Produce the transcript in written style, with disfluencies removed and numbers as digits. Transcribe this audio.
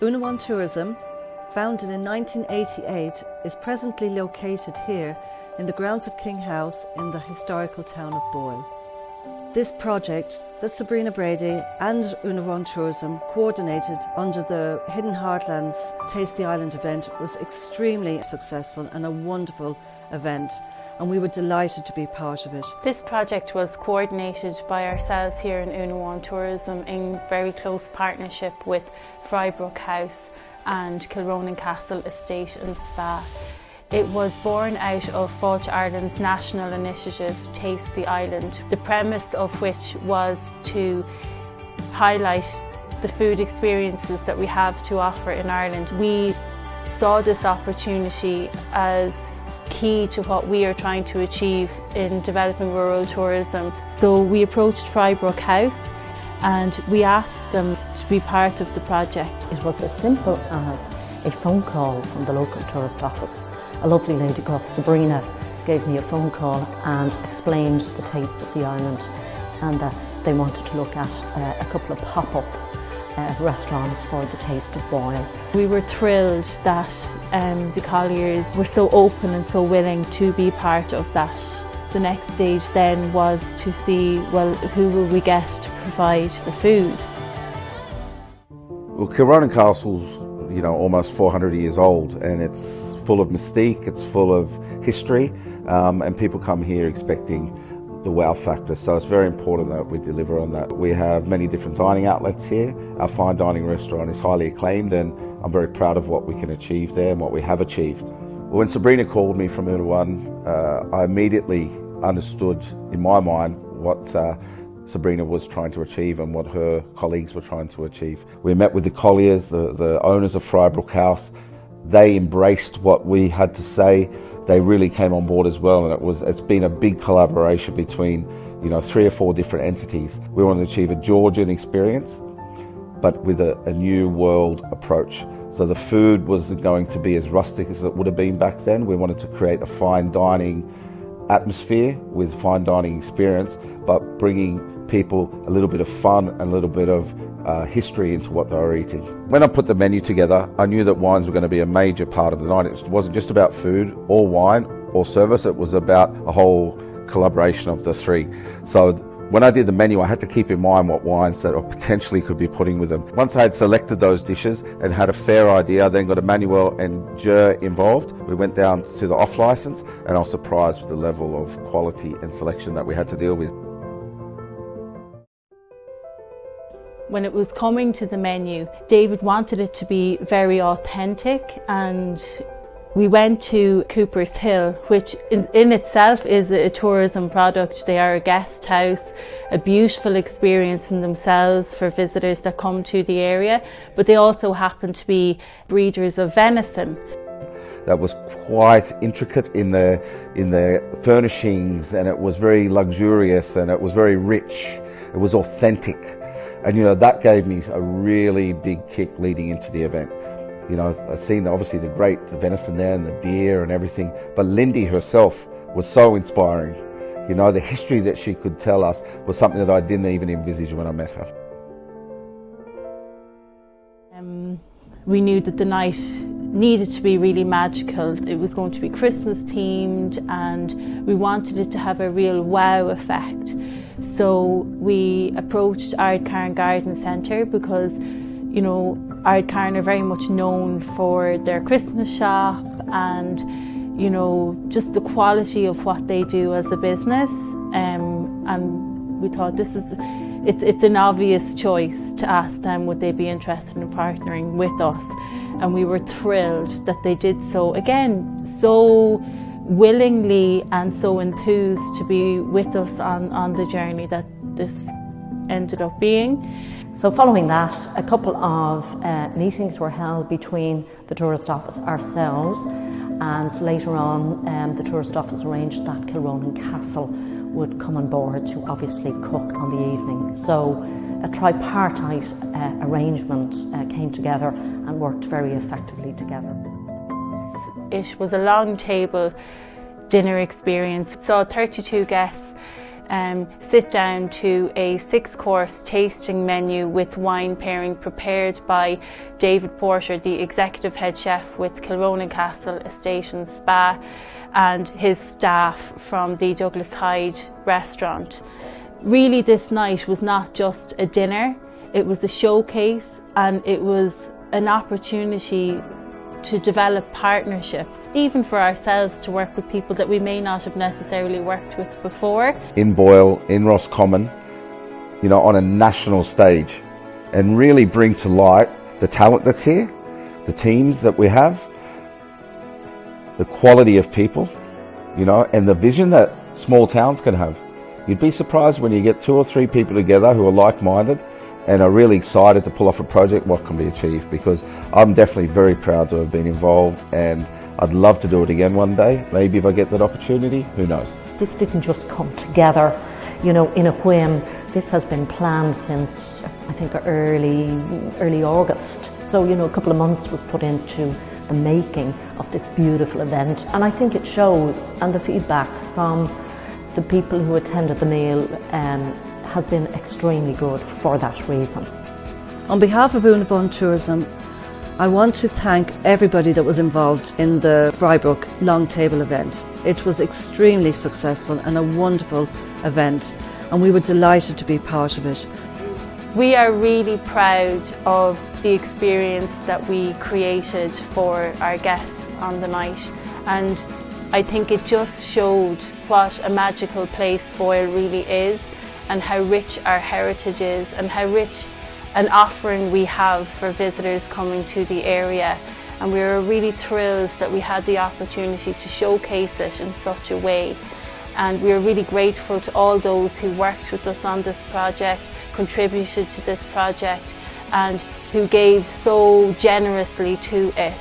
Unawan Tourism, founded in 1988, is presently located here in the grounds of King House in the historical town of Boyle. This project that Sabrina Brady and Unawan Tourism coordinated under the Hidden Heartlands Taste the Island event was extremely successful and a wonderful event, and we were delighted to be part of it. This project was coordinated by ourselves here in Unawan Tourism in very close partnership with Frybrook House and Kilronan Castle Estate and Spa. It was born out of Failte Ireland's national initiative, Taste the Island, the premise of which was to highlight the food experiences that we have to offer in Ireland. We saw this opportunity as key to what we are trying to achieve in developing rural tourism. So we approached Frybrook House and we asked them to be part of the project. It was as simple as a phone call from the local tourist office. A lovely lady called Sabrina gave me a phone call and explained the taste of the island, and that they wanted to look at a couple of pop-up restaurants for the taste of Boyle. We were thrilled that the Colliers were so open and so willing to be part of that. The next stage then was to see, well, who will we get to provide the food? Well, Kilronan Castle's, almost 400 years old, and it's full of mystique, it's full of history, and people come here expecting the wow factor, so it's very important that we deliver on that. We have many different dining outlets here. Our fine dining restaurant is highly acclaimed, and I'm very proud of what we can achieve there and what we have achieved. When Sabrina called me from Unawan, I immediately understood in my mind what Sabrina was trying to achieve and what her colleagues were trying to achieve. We met with the Colliers, the owners of Frybrook House. They embraced what we had to say. They really came on board as well, and it's been a big collaboration between 3 or 4 different entities. We wanted to achieve a Georgian experience, but with a new world approach. So the food wasn't going to be as rustic as it would have been back then. We wanted to create a fine dining atmosphere with fine dining experience, but bringing people a little bit of fun and a little bit of history into what they were eating. When I put the menu together, I knew that wines were going to be a major part of the night. It wasn't just about food or wine or service, it was about a whole collaboration of the 3. So when I did the menu, I had to keep in mind what wines that I potentially could be putting with them. Once I had selected those dishes and had a fair idea, I then got Emmanuel and Jer involved. We went down to the off license, and I was surprised with the level of quality and selection that we had to deal with. When it was coming to the menu, David wanted it to be very authentic, and we went to Cooper's Hill, which in itself is a tourism product. They are a guest house, a beautiful experience in themselves for visitors that come to the area, but they also happen to be breeders of venison. That was quite intricate in the furnishings, and it was very luxurious, and it was very rich. It was authentic. And that gave me a really big kick leading into the event. I've seen obviously the venison there and the deer and everything, but Lindy herself was so inspiring. The history that she could tell us was something that I didn't even envisage when I met her. We knew that the night needed to be really magical. It was going to be Christmas themed, and we wanted it to have a real wow effect. So we approached Ardcarne Garden Centre because, Ardcarne are very much known for their Christmas shop and, just the quality of what they do as a business. And we thought it's an obvious choice to ask them would they be interested in partnering with us. And we were thrilled that they did so. Again, so willingly and so enthused to be with us on the journey that this ended up being. So following that, a couple of meetings were held between the tourist office, ourselves, and later on the tourist office arranged that Kilronan Castle would come on board to obviously cook on the evening. So a tripartite arrangement came together and worked very effectively together. It was a long table dinner experience. Saw 32 guests sit down to a 6-course tasting menu with wine pairing prepared by David Porter, the executive head chef with Kilronan Castle Estate and Spa, and his staff from the Douglas Hyde restaurant. Really, this night was not just a dinner, it was a showcase, and it was an opportunity to develop partnerships, even for ourselves, to work with people that we may not have necessarily worked with before. In Boyle, in Roscommon, you know, on a national stage, and really bring to light the talent that's here, the teams that we have, the quality of people, you know, and the vision that small towns can have. You'd be surprised when you get 2 or 3 people together who are like-minded and are really excited to pull off a project, what can be achieved, because I'm definitely very proud to have been involved, and I'd love to do it again one day. Maybe if I get that opportunity, who knows. This didn't just come together, you know, in a whim. This has been planned since, I think, early August. So, you know, a couple of months was put into the making of this beautiful event, and I think it shows, and the feedback from the people who attended the meal has been extremely good for that reason. On behalf of Univon Tourism, I want to thank everybody that was involved in the Frybrook Long Table event. It was extremely successful and a wonderful event, and we were delighted to be part of it. We are really proud of the experience that we created for our guests on the night, and I think it just showed what a magical place Boyle really is, and how rich our heritage is, and how rich an offering we have for visitors coming to the area. And we were really thrilled that we had the opportunity to showcase it in such a way. And we are really grateful to all those who worked with us on this project, contributed to this project, and who gave so generously to it.